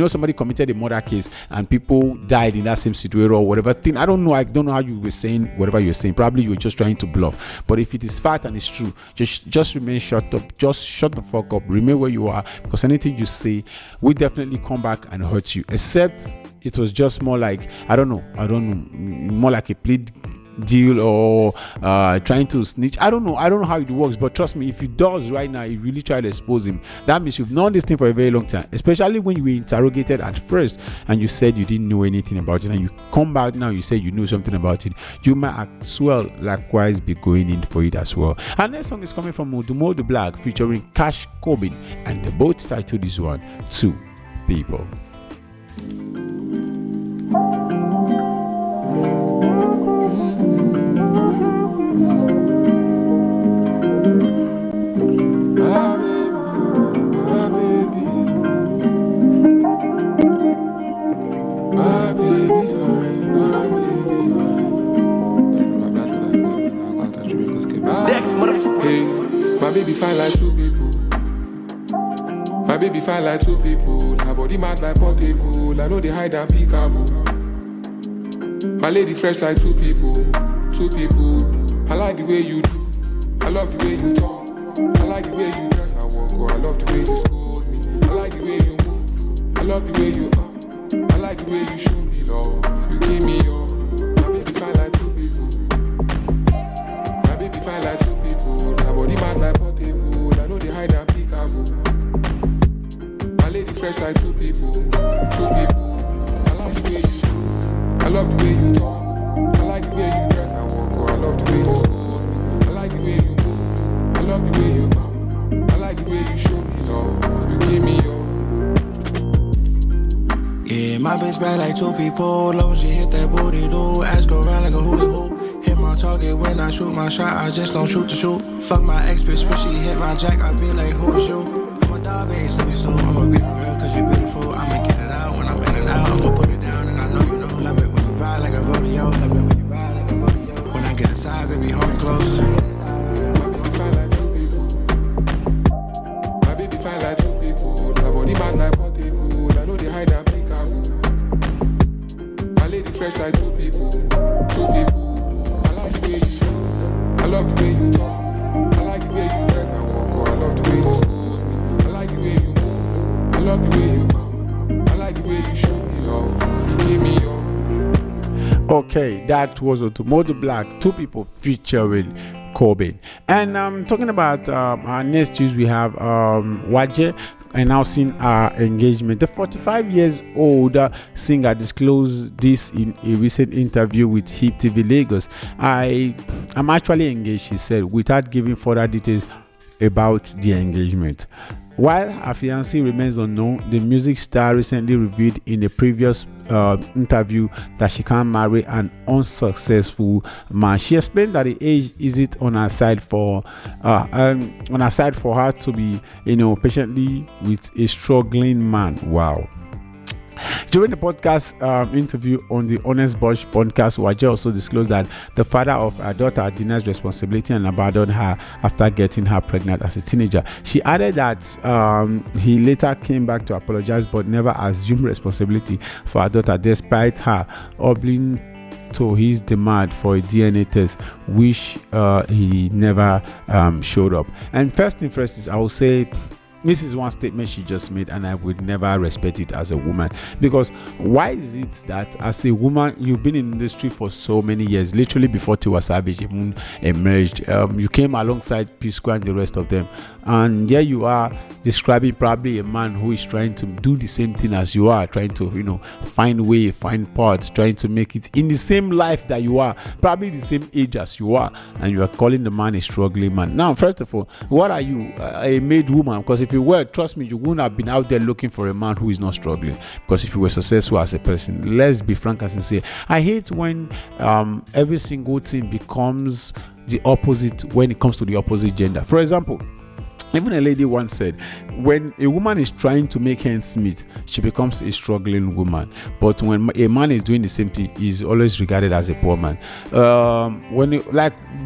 Somebody committed a murder case and people died in that same situation or whatever thing. I don't know how you were saying whatever you're saying. Probably you were just trying to bluff. But if it is fact and it's true, just remain shut up. Just shut the fuck up. Remain where you are, because anything you say will definitely come back and hurt you. Except it was just more like, I don't know, more like a plea deal or trying to snitch. I don't know how it works, but trust me, if it does right now, you really try to expose him, that means you've known this thing for a very long time, especially when you were interrogated at first and you said you didn't know anything about it, and you come back now, you say you know something about it. You might as well likewise be going in for it as well. And next song is coming from Odumo the Black featuring Cash Corbin, and the both titled this one 2 People. baby fine like two people. My baby fine like two people. Her body mad like portable. I know they hide and peekaboo. My lady fresh like two people. Two people. I like the way you do. I love the way you talk. I like the way you dress and walk. Oh, I love the way you scold me. I like the way you move. I love the way you are. I like the way you show me love. You give me your. My baby fine like two people. My baby fine like two people. Her body mad like portable. I know they hide and peekaboo. My lady fresh like two people. Two people. I like the way you do. I love the way you talk. I like the way you dress and walk. Oh, I love the way you scold me. I like the way you move. I love the way you are. I like the way you show me love. You give me your. Yeah, my bitch bad like two people. Long as she hit that booty, do. Ask her around like a hula hoop. Hit my target when I shoot my shot. I just don't shoot to shoot. Fuck my ex bitch when she hit my jack. I be like, who is you? I'm a dog base, let me so. I'ma be real cause you beautiful. I'ma get it out when I'm in and out. I'ma put it down and I know you know. Love it when you ride like a rodeo. Love it when you ride like a rodeo. When I get inside, baby, hold me close. My baby fine like two people. My baby fine like two people. Her body mad like portable. I know they hide and peekaboo. My lady fresh like two people. Two people. I like the way you do. I love the way you talk. I like the way you dress and walk. Oh, I love the way you scold me. I like the way you move. I love the way you are. I like the way you show me love. You give me your. Okay, that was Automoto Black, two people featuring Corbin. And talking about our next news, we have Waje announcing our engagement. The 45 years old singer disclosed this in a recent interview with Hip TV Lagos. I'm actually engaged, she said, without giving further details about the engagement. While her fiancé remains unknown, the music star recently revealed in a previous interview that she can't marry an unsuccessful man. She explained that the age isn't on her side for her to be, patiently with a struggling man. Wow. During the podcast interview on the Honest Bunch podcast, Waje also disclosed that the father of her daughter denies responsibility and abandoned her after getting her pregnant as a teenager. She added that he later came back to apologize but never assumed responsibility for her daughter despite her obliging to his demand for a DNA test, which he never showed up. And first thing first is, I will say, this is one statement she just made, and I would never respect it as a woman. Because why is it that as a woman, you've been in the industry for so many years, literally before Tiwa Savage even emerged, you came alongside P Square and the rest of them, and here you are describing probably a man who is trying to do the same thing as you are, trying to find way, find parts, trying to make it in the same life that you are, probably the same age as you are, and you are calling the man a struggling man. Now, first of all, what are you, a made woman? Because if you were, trust me, you wouldn't have been out there looking for a man who is not struggling. Because if you were successful as a person, let's be frank and sincere. I hate when every single thing becomes the opposite when it comes to the opposite gender. For example, even a lady once said, when a woman is trying to make ends meet, she becomes a struggling woman. But when a man is doing the same thing, he's always regarded as a poor man.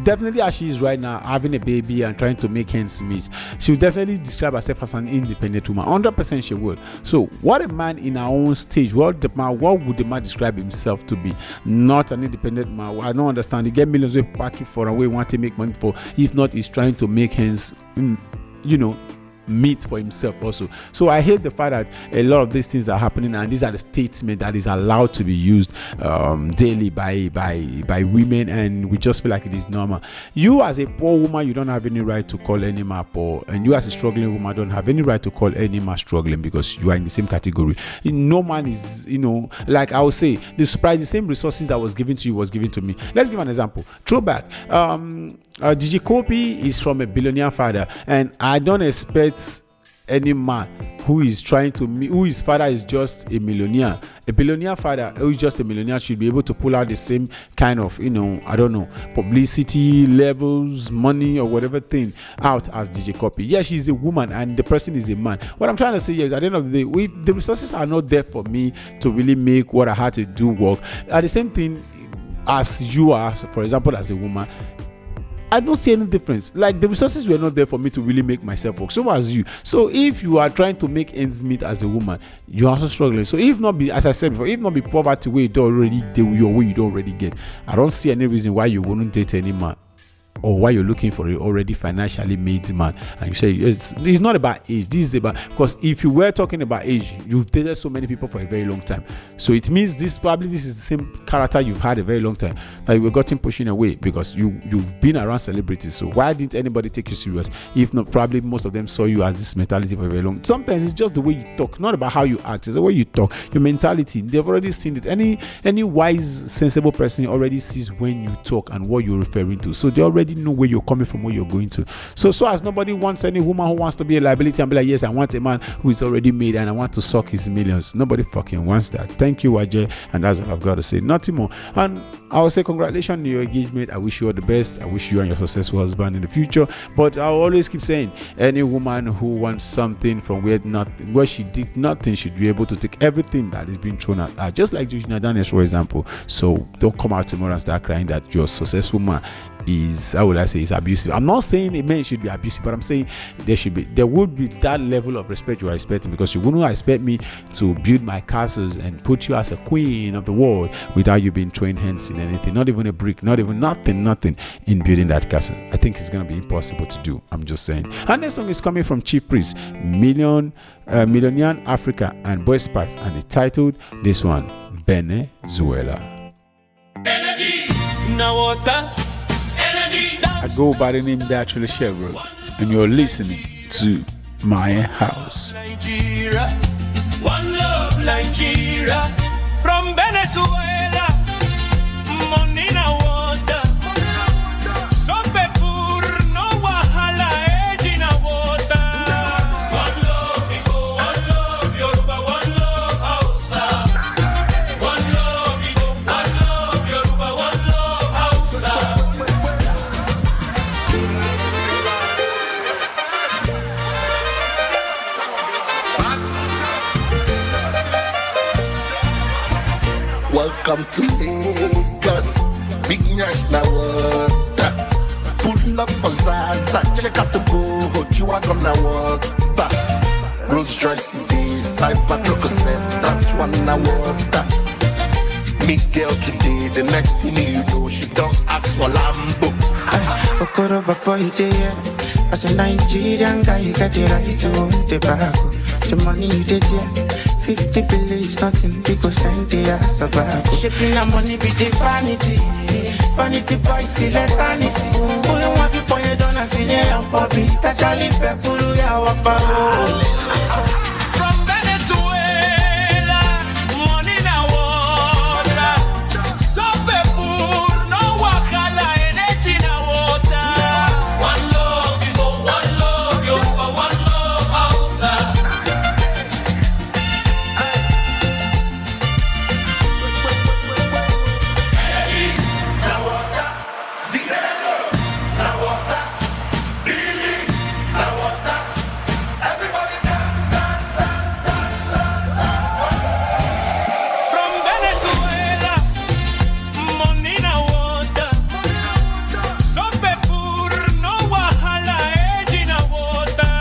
Definitely as she is right now, having a baby and trying to make ends meet, she will definitely describe herself as an independent woman. 100% she will. So what a man in her own stage, what would the man describe himself to be? Not an independent man. I don't understand. He get millions of pocket for a way, want to make money for. If not, he's trying to make ends meet for himself also. So I hate the fact that a lot of these things are happening, and these are the statements that is allowed to be used daily by women, and we just feel like it is normal. You as a poor woman, you don't have any right to call any man poor, and you as a struggling woman don't have any right to call any man struggling, because you are in the same category. No man is, like I would say, the same resources that was given to you was given to me. Let's give an example. Throwback. DJ Kopi is from a billionaire father, and I don't expect any man whose father is just a millionaire, a billionaire father who is just a millionaire, should be able to pull out the same kind of publicity levels, money or whatever thing out as DJ Kopi. Yes, she's a woman and the person is a man. What I'm trying to say is, at the end of the day, the resources are not there for me to really make what I had to do work. At the same thing as you are, for example, as a woman, I don't see any difference. Like the resources were not there for me to really make myself work. So was you. So if you are trying to make ends meet as a woman, you are also struggling. So if not be, as I said before, if not be poverty where you don't already do your way you don't already get, I don't see any reason why you wouldn't date any man, or why you're looking for an already financially made man. And you say it's not about age. This is about, because if you were talking about age, you've dated so many people for a very long time. So it means this is the same character you've had a very long time that you were gotten pushing away because you've been around celebrities. So why didn't anybody take you serious? If not, probably most of them saw you as this mentality for a very long. Sometimes it's just the way you talk, not about how you act. It's the way you talk, your mentality. They've already seen it. Any wise, sensible person already sees when you talk and what you're referring to. So they already know where you're coming from, where you're going to. So as nobody wants any woman who wants to be a liability and be like, yes, I want a man who is already made and I want to suck his millions. Nobody fucking wants that. Thank you, Ajay, and that's what I've got to say. Nothing more. And I will say congratulations on your engagement. I wish you all the best. I wish you and your successful husband in the future. But I'll always keep saying, any woman who wants something from where she did nothing should be able to take everything that is being thrown at her. Just like Gina Daniels, for example. So don't come out tomorrow and start crying that your successful man is, how will I say, is abusive. I'm not saying a man should be abusive, but I'm saying there would be that level of respect you are expecting, because you wouldn't expect me to build my castles and put you as a queen of the world without you being throwing hands in anything, not even a brick, not even nothing in building that castle. I think it's gonna be impossible to do. I'm just saying. And this song is coming from Chief Priest, Millionaire Africa and Boy Spice, and it's titled this one, Venezuela. Energy, now water. I go by the name Datriller Chevborg, and you're listening to my house. Nigeria, one love Nigeria, from Venezuela, money na water, sope pur, no wahala, age na water. One love Igbo, one love Yoruba, one love Hausa. One love Igbo, one love Yoruba, one love Hausa. Welcome to Lagos, big national water. Pull up for Zaza, check out the boat, you are gonna walk back. Rose Royce this, Cyber Truck Self, that one na water. Miguel today, the next thing you know, she don't ask for Lambo. Okoro Bapa Ije, as a Nigerian guy, you got the right to own the tobacco. The money you did here, 50 billion is nothing, because send the ass about. Shipping the money with the vanity, vanity boy still eternity. Only one people you don't see here, and Bobby, that I live for Puru Yawapa. From Venezuela, money na water, sope pur, no wahala, energy na water. One love Igbo, one love Yoruba, one love Hausa. From Venezuela, money na water, sope pur, no wahala, age na water.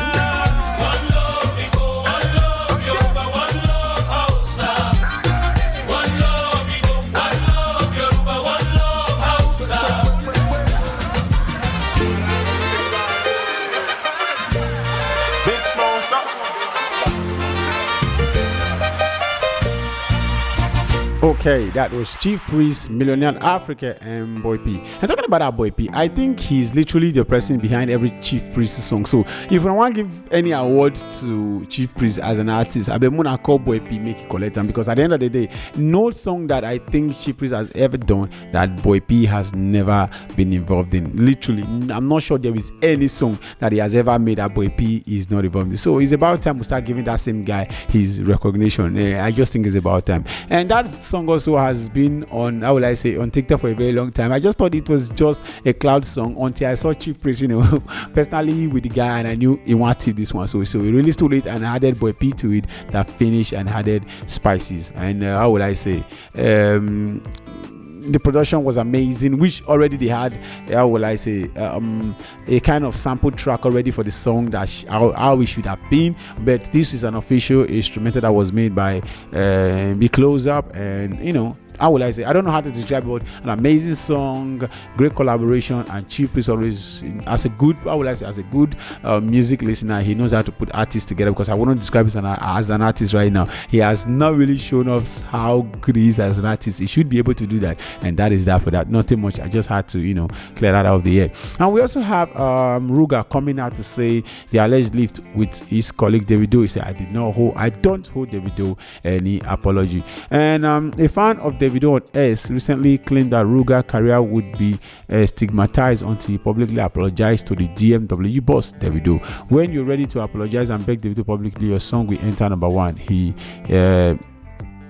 One love Igbo, one love Yoruba, one love Hausa. One love Igbo, one love Yoruba, one love Hausa. Big small stuff. Okay, that was Chief Priest, Millionaire Africa, and Boy P. And talking about that Boy P, I think he's literally the person behind every Chief Priest song. So if I want to give any award to Chief Priest as an artist, I've been gonna call Boy P, make it collect them, because at the end of the day, no song that I think Chief Priest has ever done that Boy P has never been involved in. Literally, I'm not sure there is any song that he has ever made that Boy P is not involved in. So it's about time we start giving that same guy his recognition. I just think it's about time. And that song also has been on, how will I say, on TikTok for a very long time. I just thought it was just a cloud song until I saw Chief Priest, personally with the guy, and I knew he wanted this one. So he released it and added Boy P to it, that finished, and added Spices. And how will I say, the production was amazing, which already they had, how will I say, a kind of sample track already for the song that how it should have been. But this is an official instrumental that was made by Be Close Up, and how will I say? I don't know how to describe it, but an amazing song, great collaboration, and Chief is always, as a good, how will I say, as a good music listener, he knows how to put artists together, because I wouldn't describe him as an artist right now. He has not really shown us how good he is as an artist. He should be able to do that, and that is that for that. Nothing much. I just had to, clear that out of the air. And we also have Ruger coming out to say the alleged lift with his colleague Davido. He said, I don't hold Davido any apology. And a fan of Davido on S recently claimed that Ruger's career would be stigmatized until he publicly apologized to the DMW boss Davido. When you're ready to apologize and beg Davido publicly, your song will enter number one. He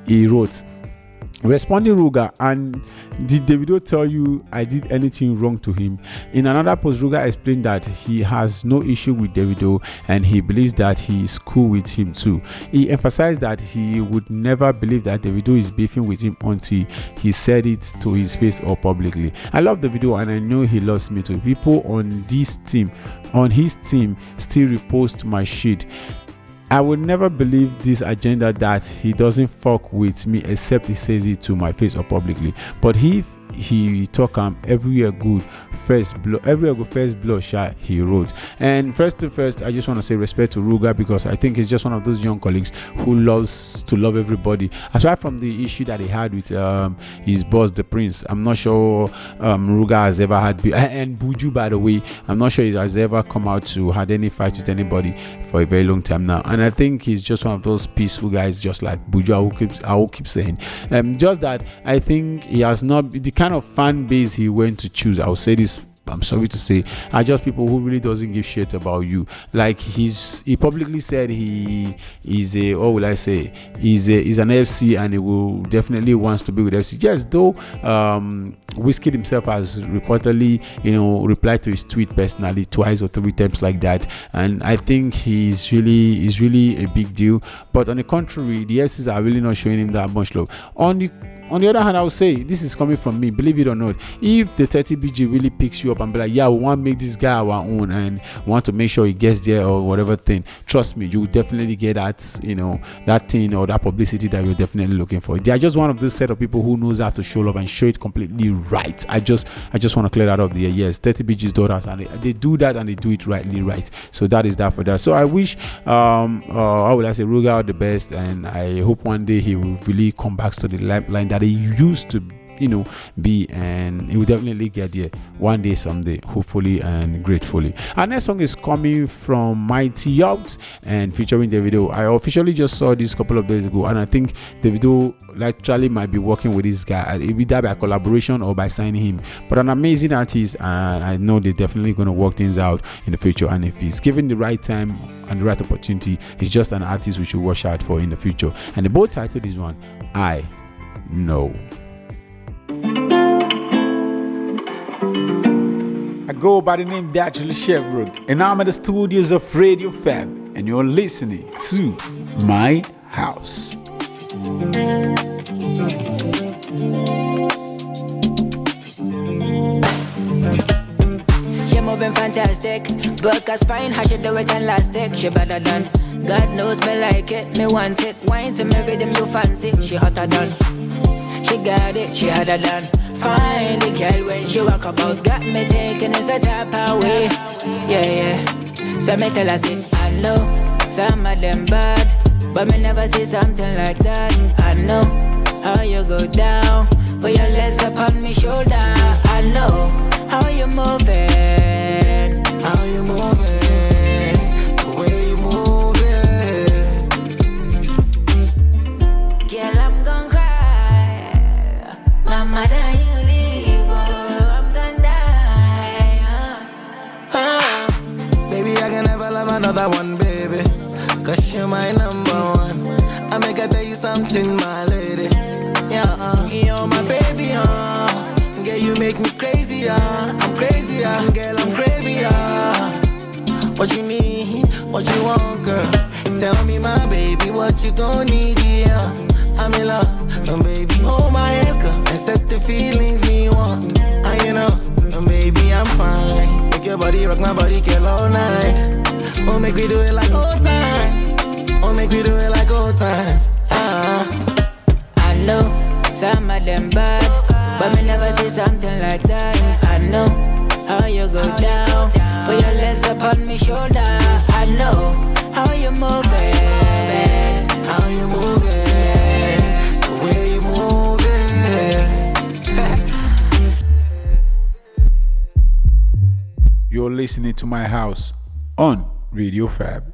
wrote. Responding, Ruger, and did Davido tell you I did anything wrong to him? In another post, Ruger explained that he has no issue with Davido and he believes that he is cool with him too. He emphasized that he would never believe that Davido is beefing with him until he said it to his face or publicly. I love Davido and I know he loves me too. People on his team still repost my shit. I would never believe this agenda that he doesn't fuck with me except he says it to my face or publicly. But if he talk everywhere good first blow shot, he wrote. And first, I just want to say respect to Ruger, because I think he's just one of those young colleagues who loves to love everybody. Aside from the issue that he had with his boss, the Prince, I'm not sure Ruger has ever had, and Buju, by the way, I'm not sure he has ever come out to had any fight with anybody for a very long time now. And I think he's just one of those peaceful guys, just like Buju. I will keep saying, just that I think he has not the kind of fan base he went to choose. I'll say this, I'm sorry to say, are just people who really doesn't give shit about you. Like he publicly said he is a, what will I say, he's an FC and he will definitely wants to be with FC. Yes, though Wizkid himself has reportedly replied to his tweet personally twice or three times like that, and I think he's really a big deal. But on the contrary, the FCs are really not showing him that much love. On the other hand, I would say, this is coming from me, believe it or not, if the 30BG really picks you up and be like, yeah, we want to make this guy our own and want to make sure he gets there or whatever thing, trust me, you will definitely get that, that thing or that publicity that you're definitely looking for. They are just one of those set of people who knows how to show love and show it completely right. I just want to clear that up there. Yes, 30BG's daughters, and they do that and they do it right. So that is that for that. So I wish, how will I say, Ruger all the best, and I hope one day he will really come back to the line that he used to be, and he will definitely get there one day, someday, hopefully and gratefully. Our next song is coming from Mighty Yacht and featuring Davido. I officially just saw this a couple of days ago, and I think Davido literally might be working with this guy, either by collaboration or by signing him. But an amazing artist, and I know they're definitely going to work things out in the future, and if he's given the right time and the right opportunity, he's just an artist we should watch out for in the future. And the bold title is one, I Know. I go by the name Datriller Chevborg, and I'm at the studios of Radio Fab, and you're listening to My House. She moving fantastic, book a spine, how she do it elastic. She better than God knows me like it, me want it. Wine to me rhythm you fancy, she hotter than. She got it, she hotter than. Fine, the girl when she walk about, got me thinking it's a type of way. Yeah. So me tell her, say, I know some of them bad, but me never see something like that. I know how you go down, put your legs up on me shoulder. I know how you moving, the way you moving. Girl, I'm gon' cry, my mother. Another one, baby, cause you're my number one. I make her tell you something, my lady. Yeah, you're my baby, girl, you make me crazy, I'm crazy, girl, I'm crazy, What you need, what you want, girl? Tell me, my baby, what you gon' need, yeah. I'm in love baby, hold my hands, girl, and set the feelings me want. And you know, baby, I'm fine. Make your body rock my body, girl, all night. Oh, make we do it like old times. Oh, make we do it like old times. I know some of them bad, but me never say something like that. I know how you go down, put your legs up on me shoulder. I know how you moving, how you moving, the way you moving. You're listening to My House on Radio Fab.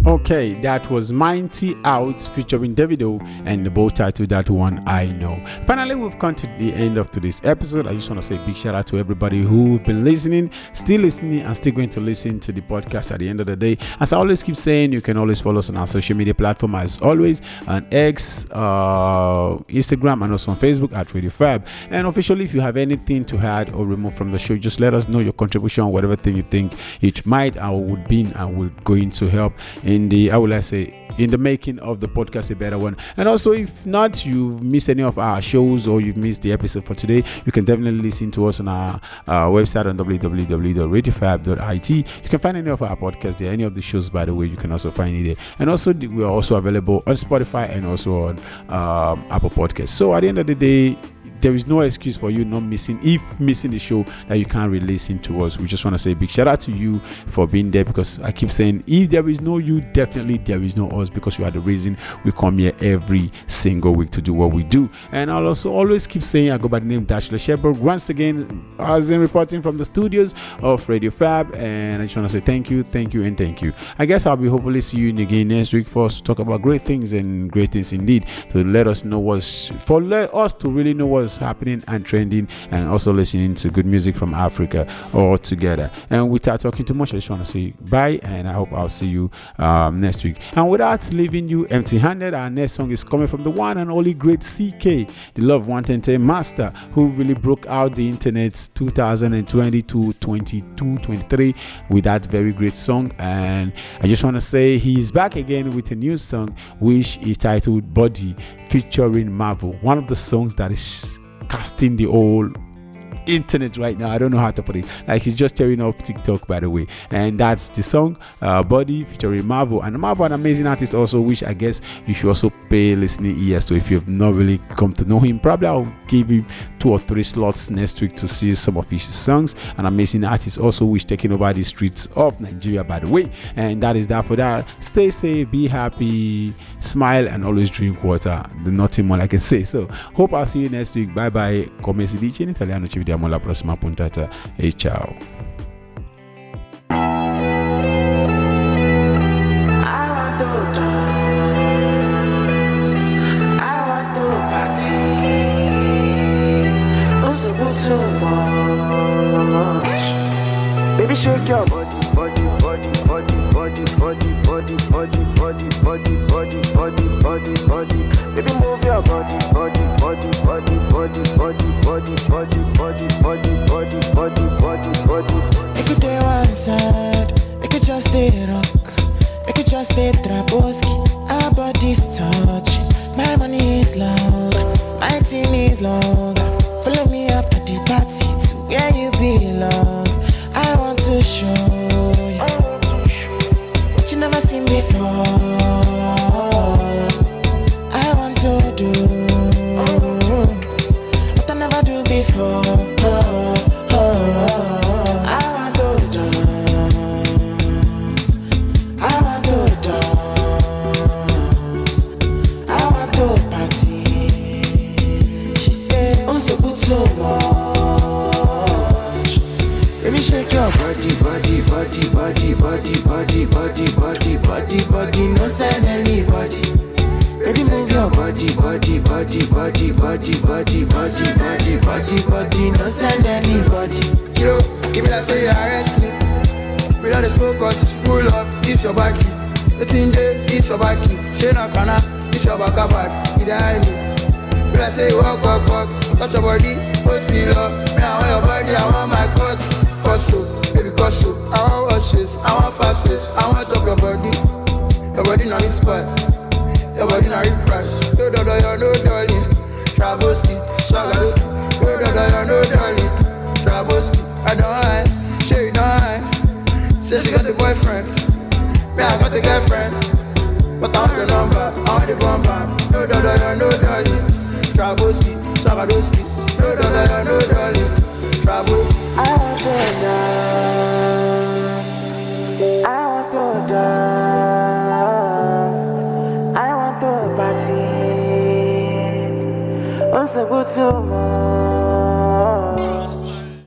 Okay, that was Mighty Out featuring Davido, and the bold title that one I know. Finally, we've come to the end of today's episode. I just want to say a big shout out to everybody who've been listening, still listening, and still going to listen to the podcast at the end of the day. As I always keep saying, you can always follow us on our social media platform as always on X, Instagram, and also on Facebook at Radio Fab. And officially, if you have anything to add or remove from the show, just let us know your contribution, whatever thing you think it might or would be, and we're going to help in the making of the podcast a better one. And also, if not, you've missed any of our shows or you've missed the episode for today, you can definitely listen to us on our website on www.radiofab.it. You can find any of our podcasts there, any of the shows, by the way, you can also find it there. And also, we are also available on Spotify and also on Apple Podcasts. So at the end of the day, there is no excuse for you not missing the show that you can't re-listen to us. We just want to say a big shout out to you for being there, because I keep saying, if there is no you, definitely there is no us, because you are the reason we come here every single week to do what we do. And I'll also always keep saying, I go by the name Datriller Chevborg. Once again, as in reporting from the studios of Radio Fab, and I just want to say thank you, and thank you. I guess I'll be hopefully see you again next week for us to talk about great things and great things indeed, to let us know let us to really know what's happening and trending, and also listening to good music from Africa all together. And without talking too much, I just want to say bye, and I hope I'll see you next week. And without leaving you empty-handed, our next song is coming from the one and only great CK, the Love 110 master, who really broke out the internet 2020 to 22, 23 with that very great song. And I just want to say he's back again with a new song, which is titled Body, featuring Marvel, one of the songs that is casting the whole internet right now. I don't know how to put it, like he's just tearing up TikTok, by the way. And that's the song Body featuring Marvel. And Marvel, an amazing artist also, which I guess you should also pay listening ears to if you've not really come to know him. Probably I'll give him 2 or 3 slots next week to see some of his songs. An amazing artist also, which taking over the streets of Nigeria, by the way. And that is that for that. Stay safe, be happy, smile, and always drink water. Nothing more I can say. So hope I'll see you next week. Bye bye. Come si dice in italiano, ci vediamo alla prossima puntata e ciao. Baby, shake your body. Baby, move your body. Make it day one side, make it just stay rock, make it just stay traboski. Our bodies touch, my money is long, my team is long. Follow me after the party to where you belong. I want to show you what you never seen before. I want to do what I never do before. I want to dance. I want to dance. I want to party. I'm so good so much. Baby, shake your body, no send anybody. Baby, move your body, no send anybody. Kilo, give me that say you arrest me. We don't smoke us, pull up, this your backy. It's in there, this your backy. Shena kana, this your baka bad. You behind me. We don't say walk, touch your body, hold seal up. Now I want your body, I want my cut so, baby cut so. I want wash face, I want fast face, I want chop your body not in spot, your body not wanna reprice. No, no, no, no, darling. Traboski, Swagadoski. No, no, no, no, darling. Traboski, I know I, she know I. Say she got the boyfriend, me I got the girlfriend. But I want the number, I want the bumper. No, no, no, no, darling. Traboski, Swagadoski. No, no,